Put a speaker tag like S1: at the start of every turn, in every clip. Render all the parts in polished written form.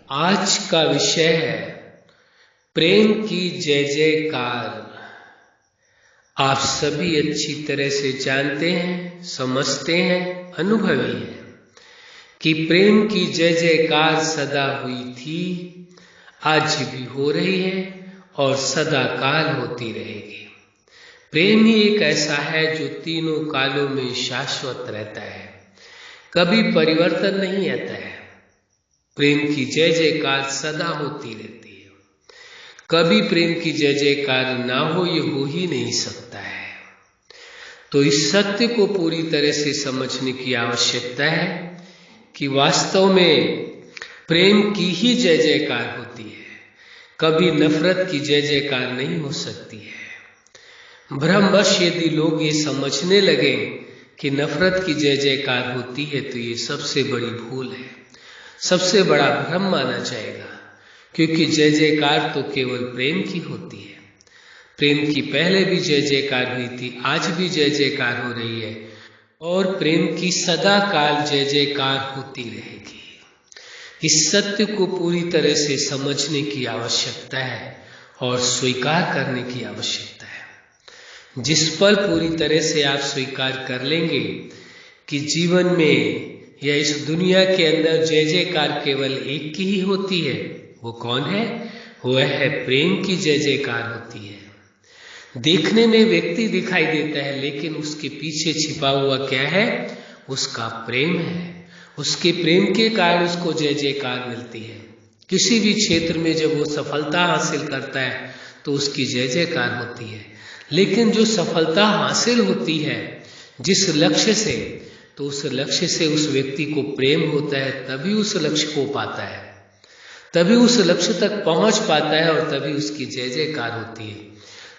S1: आज का विषय है प्रेम की जय जयकार। आप सभी अच्छी तरह से जानते हैं, समझते हैं, अनुभवी हैं कि प्रेम की जय जयकार सदा हुई थी, आज भी हो रही है और सदा काल होती रहेगी। प्रेम ही एक ऐसा है जो तीनों कालों में शाश्वत रहता है, कभी परिवर्तन नहीं आता है। प्रेम की जय जयकार सदा होती रहती है, कभी प्रेम की जय जयकार ना हो ये हो ही नहीं सकता है। तो इस सत्य को पूरी तरह से समझने की आवश्यकता है कि वास्तव में प्रेम की ही जय जयकार होती है, कभी नफरत की जय जयकार नहीं हो सकती है। भ्रमवश यदि लोग ये समझने लगे कि नफरत की जय जयकार होती है तो ये सबसे बड़ी भूल है, सबसे बड़ा भ्रम माना जाएगा, क्योंकि जय जयकार तो केवल प्रेम की होती है। प्रेम की पहले भी जय जयकार हुई थी, आज भी जय जयकार हो रही है और प्रेम की सदा काल जय जयकार होती रहेगी। इस सत्य को पूरी तरह से समझने की आवश्यकता है और स्वीकार करने की आवश्यकता है। जिस पल पूरी तरह से आप स्वीकार कर लेंगे कि जीवन में या इस दुनिया के अंदर जय जयकार केवल एक की ही होती है, वो कौन है? वह है प्रेम की जय जयकार होती है। देखने में व्यक्ति दिखाई देता है, लेकिन उसके पीछे छिपा हुआ क्या है? उसका प्रेम है। उसके प्रेम के कारण उसको जय जयकार मिलती है। किसी भी क्षेत्र में जब वो सफलता हासिल करता है तो उसकी जय जयकार होती है। लेकिन जो सफलता हासिल होती है जिस लक्ष्य से, तो उस लक्ष्य से उस व्यक्ति को प्रेम होता है, तभी उस लक्ष्य को पाता है, तभी उस लक्ष्य तक पहुंच पाता है और तभी उसकी जय जयकार होती है।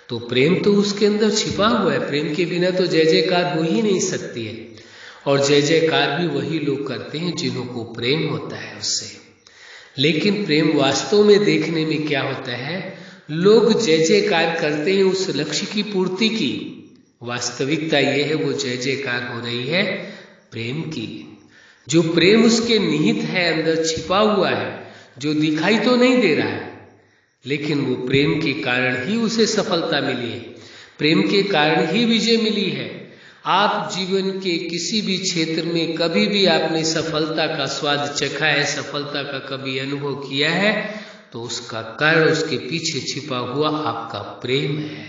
S1: तो प्रेम तो उसके अंदर छिपा हुआ है, प्रेम के बिना तो जय जयकार हो ही नहीं सकती है। और जय जयकार भी वही लोग करते हैं जिन्हों को प्रेम होता है उससे। लेकिन प्रेम वास्तव में देखने में क्या होता है? लोग जय जयकार करते हैं उस लक्ष्य की पूर्ति की, वास्तविकता यह है वो जय जयकार हो रही है प्रेम की। जो प्रेम उसके निहित है, अंदर छिपा हुआ है, जो दिखाई तो नहीं दे रहा है, लेकिन वो प्रेम के कारण ही उसे सफलता मिली है, प्रेम के कारण ही विजय मिली है। आप जीवन के किसी भी क्षेत्र में कभी भी आपने सफलता का स्वाद चखा है, सफलता का कभी अनुभव किया है, तो उसका कारण उसके पीछे छिपा हुआ आपका प्रेम है।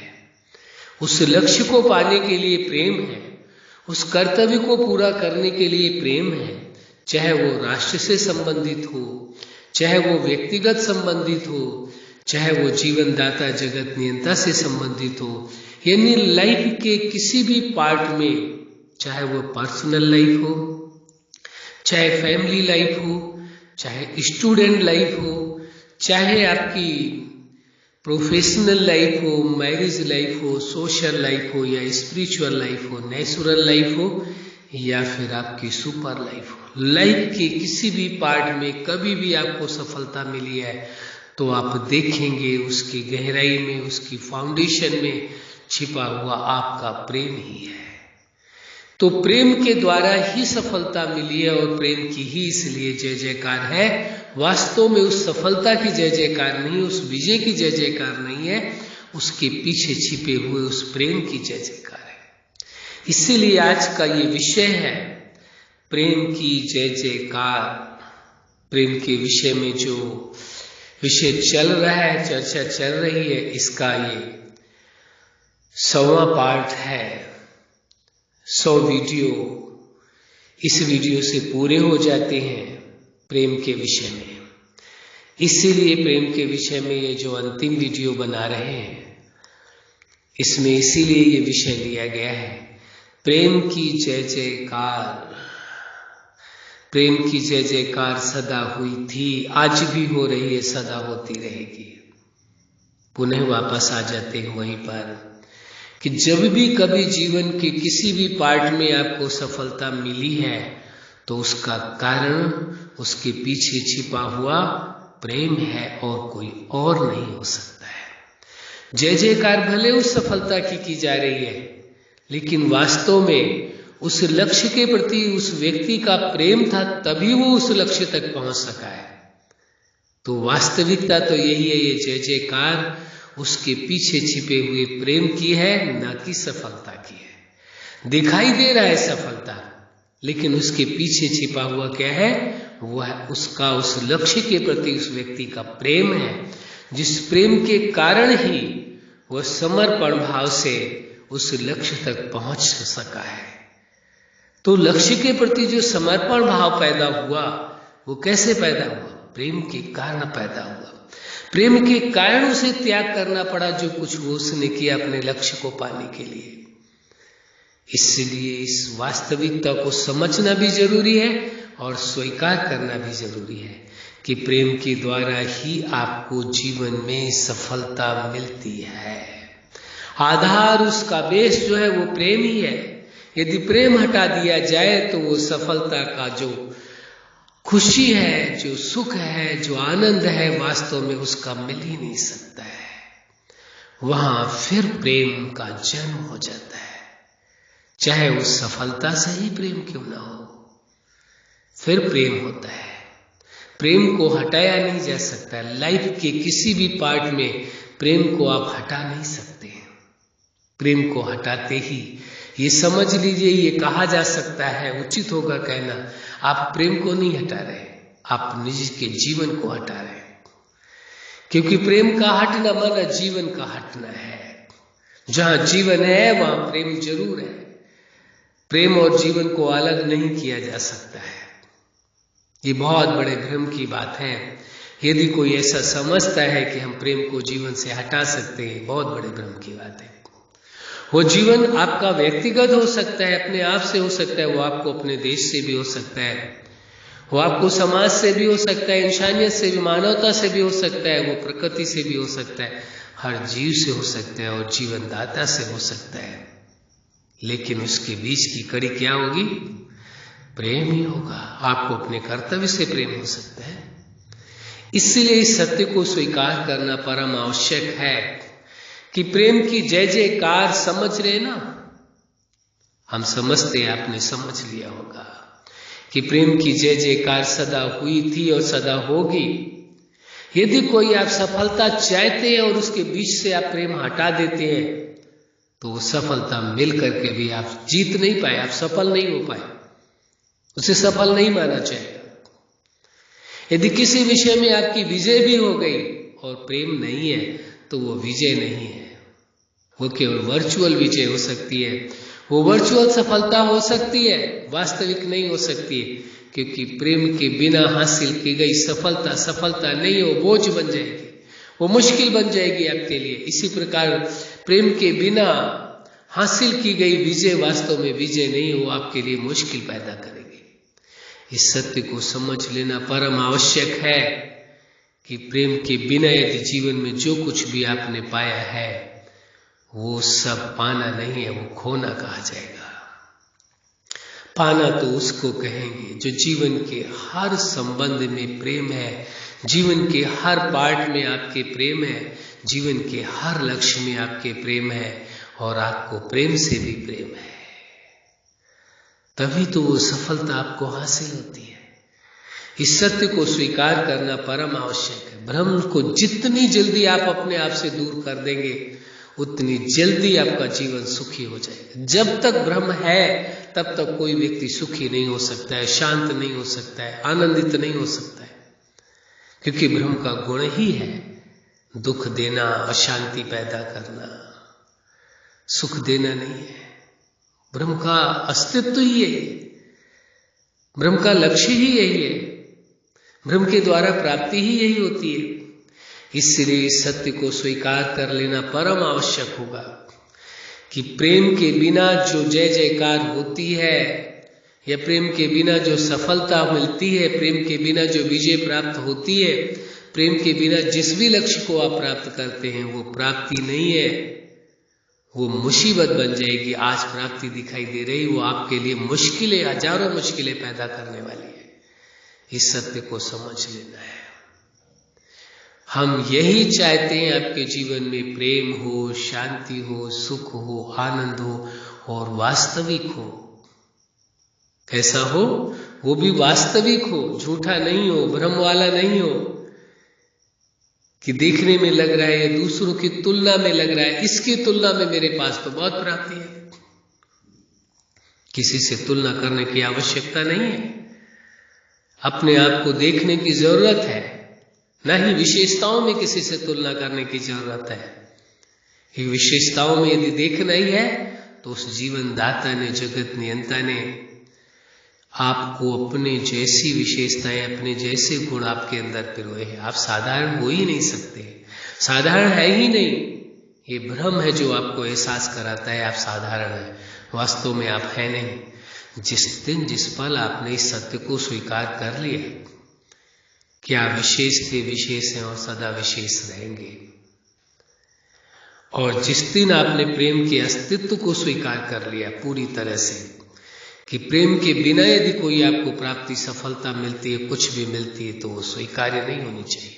S1: उस लक्ष्य को पाने के लिए प्रेम है, उस कर्तव्य को पूरा करने के लिए प्रेम है, चाहे वो राष्ट्र से संबंधित हो, चाहे वो व्यक्तिगत संबंधित हो, चाहे वो जीवन दाता जगत नियंता से संबंधित हो, यानी लाइफ के किसी भी पार्ट में, चाहे वो पर्सनल लाइफ हो, चाहे फैमिली लाइफ हो, चाहे स्टूडेंट लाइफ हो, चाहे आपकी प्रोफेशनल लाइफ हो, मैरिज लाइफ हो, सोशल लाइफ हो, या स्पिरिचुअल लाइफ हो, नेचुरल लाइफ हो, या फिर आपकी सुपर लाइफ हो, लाइफ के किसी भी पार्ट में कभी भी आपको सफलता मिली है तो आप देखेंगे उसकी गहराई में, उसकी फाउंडेशन में छिपा हुआ आपका प्रेम ही है। तो प्रेम के द्वारा ही सफलता मिली है और प्रेम की ही इसलिए जय जयकार है। वास्तव में उस सफलता की जय जयकार नहीं, उस विजय की जय जयकार नहीं है, उसके पीछे छिपे हुए उस प्रेम की जय जयकार है। इसीलिए आज का ये विषय है प्रेम की जय जयकार। प्रेम के विषय में जो विषय चल रहा है, चर्चा चल रही है, इसका ये 100वां पार्ट है। 100 वीडियो इस वीडियो से पूरे हो जाते हैं प्रेम के विषय में। इसीलिए प्रेम के विषय में ये जो अंतिम वीडियो बना रहे हैं, इसमें इसीलिए ये विषय लिया गया है प्रेम की जय जयकार। प्रेम की जय जयकार सदा हुई थी, आज भी हो रही है, सदा होती रहेगी। पुनः वापस आ जाते हैं वहीं पर कि जब भी कभी जीवन के किसी भी पार्ट में आपको सफलता मिली है तो उसका कारण उसके पीछे छिपा हुआ प्रेम है और कोई और नहीं हो सकता है। जय जयकार भले उस सफलता की जा रही है, लेकिन वास्तव में उस लक्ष्य के प्रति उस व्यक्ति का प्रेम था, तभी वो उस लक्ष्य तक पहुंच सका है। तो वास्तविकता तो यही है, ये जय जयकार उसके पीछे छिपे हुए प्रेम की है, ना कि सफलता की है। दिखाई दे रहा है सफलता, लेकिन उसके पीछे छिपा हुआ क्या है? वह उसका उस लक्ष्य के प्रति उस व्यक्ति का प्रेम है, जिस प्रेम के कारण ही वह समर्पण भाव से उस लक्ष्य तक पहुंच सका है। तो लक्ष्य के प्रति जो समर्पण भाव पैदा हुआ, वो कैसे पैदा हुआ? प्रेम के कारण पैदा हुआ। प्रेम के कारण उसे त्याग करना पड़ा जो कुछ वो उसने किया अपने लक्ष्य को पाने के लिए। इसलिए इस वास्तविकता को समझना भी जरूरी है और स्वीकार करना भी जरूरी है कि प्रेम के द्वारा ही आपको जीवन में सफलता मिलती है। आधार, उसका बेस जो है वो प्रेम ही है। यदि प्रेम हटा दिया जाए तो वो सफलता का जो खुशी है, जो सुख है, जो आनंद है, वास्तव में उसका मिल ही नहीं सकता है। वहां फिर प्रेम का जन्म हो जाता है, चाहे उस सफलता से ही प्रेम क्यों ना हो, फिर प्रेम होता है। प्रेम को हटाया नहीं जा सकता। लाइफ के किसी भी पार्ट में प्रेम को आप हटा नहीं सकते। प्रेम को हटाते ही ये समझ लीजिए, ये कहा जा सकता है, उचित होगा कहना, आप प्रेम को नहीं हटा रहे, आप निज के जीवन को हटा रहे हैं। क्योंकि प्रेम का हटना माना जीवन का हटना है। जहां जीवन है वहां प्रेम जरूर है। प्रेम और जीवन को अलग नहीं किया जा सकता है। ये बहुत बड़े भ्रम की बात है। यदि कोई ऐसा समझता है कि हम प्रेम को जीवन से हटा सकते हैं, बहुत बड़े भ्रम की बात है। वो जीवन आपका व्यक्तिगत हो सकता है, अपने आप से हो सकता है, वो आपको अपने देश से भी हो सकता है, वो आपको समाज से भी हो सकता है, इंसानियत से भी, मानवता से भी हो सकता है, वो प्रकृति से भी हो सकता है, हर जीव से हो सकता है और जीवन दाता से हो सकता है। लेकिन उसके बीच की कड़ी क्या होगी? प्रेम ही होगा। आपको अपने कर्तव्य से प्रेम हो सकता है। इसलिए इस सत्य को स्वीकार करना परम आवश्यक है कि प्रेम की जय जयकार समझ रहे ना, हम समझते हैं, आपने समझ लिया होगा कि प्रेम की जय जयकार सदा हुई थी और सदा होगी। यदि कोई आप सफलता चाहते हैं और उसके बीच से आप प्रेम हटा देते हैं, तो वो सफलता मिल करके भी आप जीत नहीं पाए, आप सफल नहीं हो पाए, उसे सफल नहीं माना जाएगा। यदि किसी विषय में आपकी विजय भी हो गई और प्रेम नहीं है, तो वो विजय नहीं है, वो केवल वर्चुअल विजय हो सकती है, वो वर्चुअल सफलता हो सकती है, वास्तविक नहीं हो सकती है। क्योंकि प्रेम के बिना हासिल की गई सफलता सफलता नहीं हो, बोझ बन जाएगी, वो मुश्किल बन जाएगी आपके लिए। इसी प्रकार प्रेम के बिना हासिल की गई विजय वास्तव में विजय नहीं हो, आपके लिए मुश्किल पैदा करेगी। इस सत्य को समझ लेना परम आवश्यक है कि प्रेम के बिना यदि जीवन में जो कुछ भी आपने पाया है, वो सब पाना नहीं है, वो खोना कहा जाएगा। पाना तो उसको कहेंगे जो जीवन के हर संबंध में प्रेम है, जीवन के हर पार्ट में आपके प्रेम है, जीवन के हर लक्ष्य में आपके प्रेम है और आपको प्रेम से भी प्रेम है। तभी तो वो सफलता आपको हासिल होती है। इस सत्य को स्वीकार करना परम आवश्यक है। भ्रम को जितनी जल्दी आप अपने आप से दूर कर देंगे, उतनी जल्दी आपका जीवन सुखी हो जाएगा। जब तक भ्रम है, तब तक कोई व्यक्ति सुखी नहीं हो सकता है, शांत नहीं हो सकता है, आनंदित नहीं हो सकता है। क्योंकि भ्रम का गुण ही है दुख देना, अशांति पैदा करना, सुख देना नहीं है। भ्रम का अस्तित्व ही है, भ्रम का लक्ष्य ही यही है, भ्रम के द्वारा प्राप्ति ही यही होती है। इसलिए सत्य को स्वीकार कर लेना परम आवश्यक होगा कि प्रेम के बिना जो जय जयकार होती है, या प्रेम के बिना जो सफलता मिलती है, प्रेम के बिना जो विजय प्राप्त होती है, प्रेम के बिना जिस भी लक्ष्य को आप प्राप्त करते हैं, वो प्राप्ति नहीं है, वो मुसीबत बन जाएगी। आज प्राप्ति दिखाई दे रही, वो आपके लिए मुश्किलें, हजारों मुश्किलें पैदा करने वाली है। इस सत्य को समझ लेना है। हम यही चाहते हैं आपके जीवन में प्रेम हो, शांति हो, सुख हो, आनंद हो और वास्तविक हो। कैसा हो? वो भी वास्तविक हो, झूठा नहीं हो, भ्रम वाला नहीं हो। कि देखने में लग रहा है या दूसरों की तुलना में लग रहा है, इसकी तुलना में मेरे पास तो बहुत प्राप्ति है। किसी से तुलना करने की आवश्यकता नहीं है। अपने आप को देखने की जरूरत है, ना ही विशेषताओं में किसी से तुलना करने की जरूरत है। ये विशेषताओं में यदि देखना ही है तो उस जीवन दाता ने, जगत नियंता ने आपको अपने जैसी विशेषताएं, अपने जैसे गुण आपके अंदर पिरोए हैं। आप साधारण हो ही नहीं सकते, साधारण है ही नहीं। ये भ्रम है जो आपको एहसास कराता है आप साधारण हैं, वास्तव में आप हैं नहीं। जिस दिन जिस पल आपने इस सत्य को स्वीकार कर लिया कि आप विशेष थे, विशेष हैं और सदा विशेष रहेंगे, और जिस दिन आपने प्रेम के अस्तित्व को स्वीकार कर लिया पूरी तरह से कि प्रेम के बिना यदि कोई आपको प्राप्ति, सफलता मिलती है, कुछ भी मिलती है, तो वो स्वीकार्य नहीं होनी चाहिए।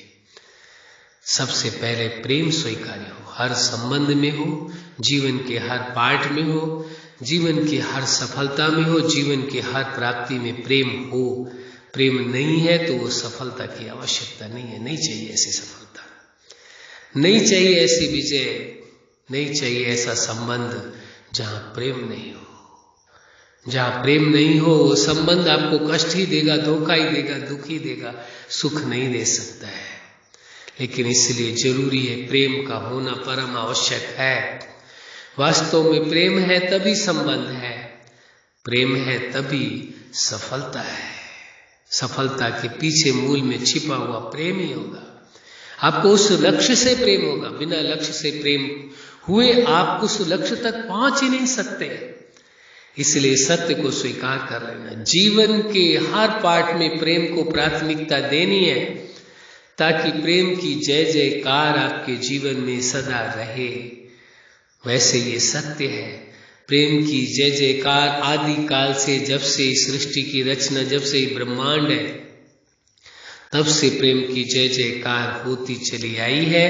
S1: सबसे पहले प्रेम स्वीकार्य हो, हर संबंध में हो, जीवन के हर पार्ट में हो, जीवन की हर सफलता में हो, जीवन की हर प्राप्ति में प्रेम हो। प्रेम नहीं है तो वो सफलता की आवश्यकता नहीं है। नहीं चाहिए ऐसी सफलता, नहीं चाहिए ऐसी विजय, नहीं चाहिए ऐसा संबंध जहां प्रेम नहीं हो। जहां प्रेम नहीं हो वो संबंध आपको कष्ट ही देगा, धोखा ही देगा, दुख ही देगा, सुख नहीं दे सकता है। लेकिन इसलिए जरूरी है, प्रेम का होना परम आवश्यक है। वास्तव में प्रेम है तभी संबंध है, प्रेम है तभी सफलता है। सफलता के पीछे मूल में छिपा हुआ प्रेम ही होगा। आपको उस लक्ष्य से प्रेम होगा, बिना लक्ष्य से प्रेम हुए आप उस लक्ष्य तक पहुंच ही नहीं सकते। इसलिए सत्य को स्वीकार कर लेना, जीवन के हर पार्ट में प्रेम को प्राथमिकता देनी है, ताकि प्रेम की जय जयकार आपके जीवन में सदा रहे। वैसे ये सत्य है, प्रेम की जय जयकार आदि काल से, जब से सृष्टि की रचना, जब से ब्रह्मांड है, तब से प्रेम की जय जयकार होती चली आई है।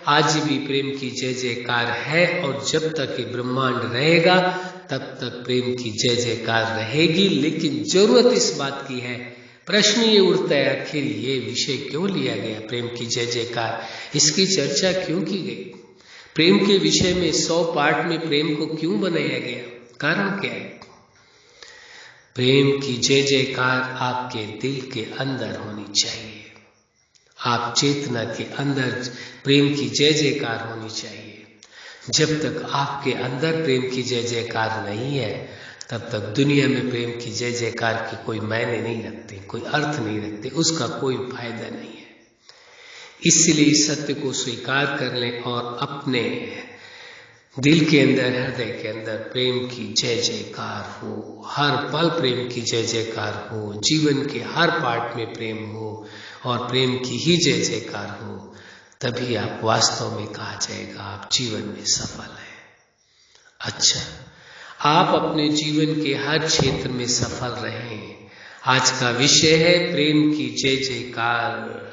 S1: आज भी प्रेम की जय जयकार है, और जब तक ये ब्रह्मांड रहेगा तब तक प्रेम की जय जयकार रहेगी। लेकिन जरूरत इस बात की है, प्रश्न ये उठता है, आखिर ये विषय क्यों लिया गया, प्रेम की जय जयकार, इसकी चर्चा क्यों की गई? प्रेम के विषय में 100 पार्ट में प्रेम को क्यों बनाया गया? कारण क्या है? प्रेम की जय जयकार आपके दिल के अंदर होनी चाहिए, आप चेतना के अंदर प्रेम की जय जयकार होनी चाहिए। जब तक आपके अंदर प्रेम की जय जयकार नहीं है, तब तक दुनिया में प्रेम की जय जयकार की कोई मायने नहीं रखते, कोई अर्थ नहीं रखते, उसका कोई फायदा नहीं है। इसलिए इस सत्य को स्वीकार कर लें और अपने दिल के अंदर, हृदय के अंदर प्रेम की जय जयकार हो, हर पल प्रेम की जय जयकार हो, जीवन के हर पार्ट में प्रेम हो और प्रेम की ही जय जयकार हो। तभी आप वास्तव में कहा जाएगा आप जीवन में सफल हैं। अच्छा, आप अपने जीवन के हर क्षेत्र में सफल रहें। आज का विषय है प्रेम की जय जयकार।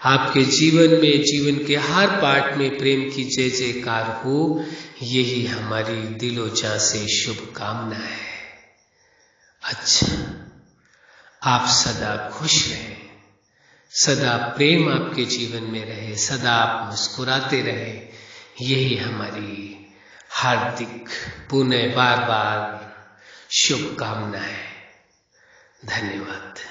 S1: आपके जीवन में, जीवन के हर पार्ट में प्रेम की जय जयकार हो, यही हमारी दिलो जान से शुभकामना है। अच्छा, आप सदा खुश रहें, सदा प्रेम आपके जीवन में रहे, सदा आप मुस्कुराते रहे, यही हमारी हार्दिक पुनः बार बार शुभकामना है। धन्यवाद।